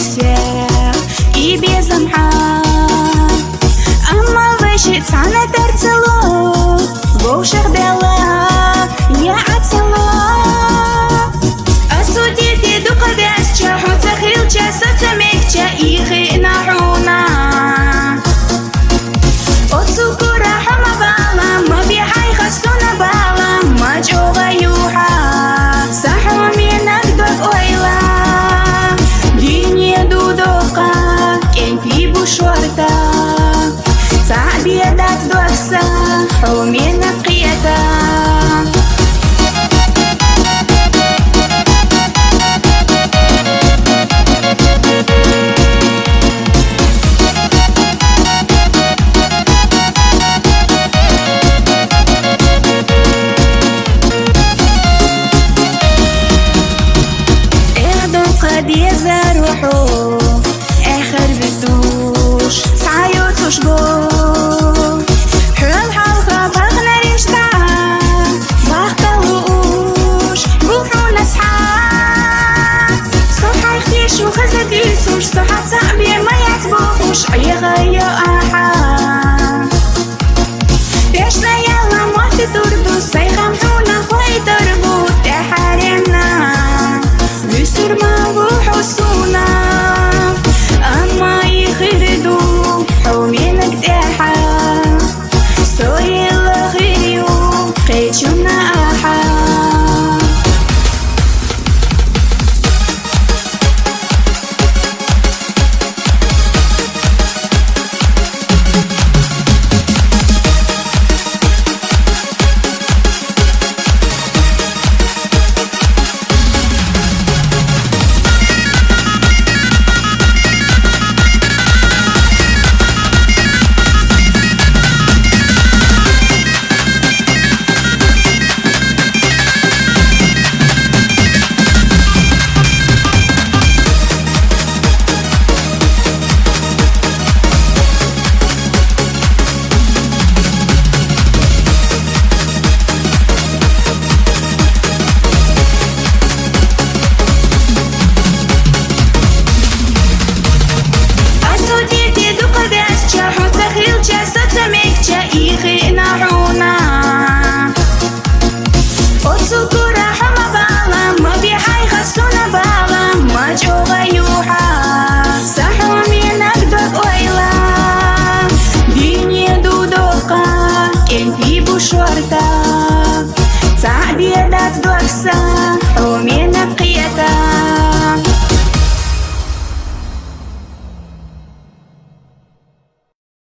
всех и без замха. أما вышит сана терцело Бушах дела я отцело Осудите духа вязча Хуца хилча соца мекча Ихи нахуна От сукура хама бала Мабихай хасуна бала Маджога юха Саху минак док ойла Дини дудока Кенпи бушорта بيدات دوسة ومن قيادة اخدم قد يزروحو اخر بدوش سعيوتوش بو وخزديسوش صحة تعبير ما يعتبوش يغير أحد بيشنا يلا ما تدردو سيخمحونا خوي دربو تحرمنا بسر ما بوحسونا أما يخردو حومينا قداحا سوي الغيو قيتشونا أحد Ихи нахуна От сукура хама бала Мабихай хасуна бала Маджога юха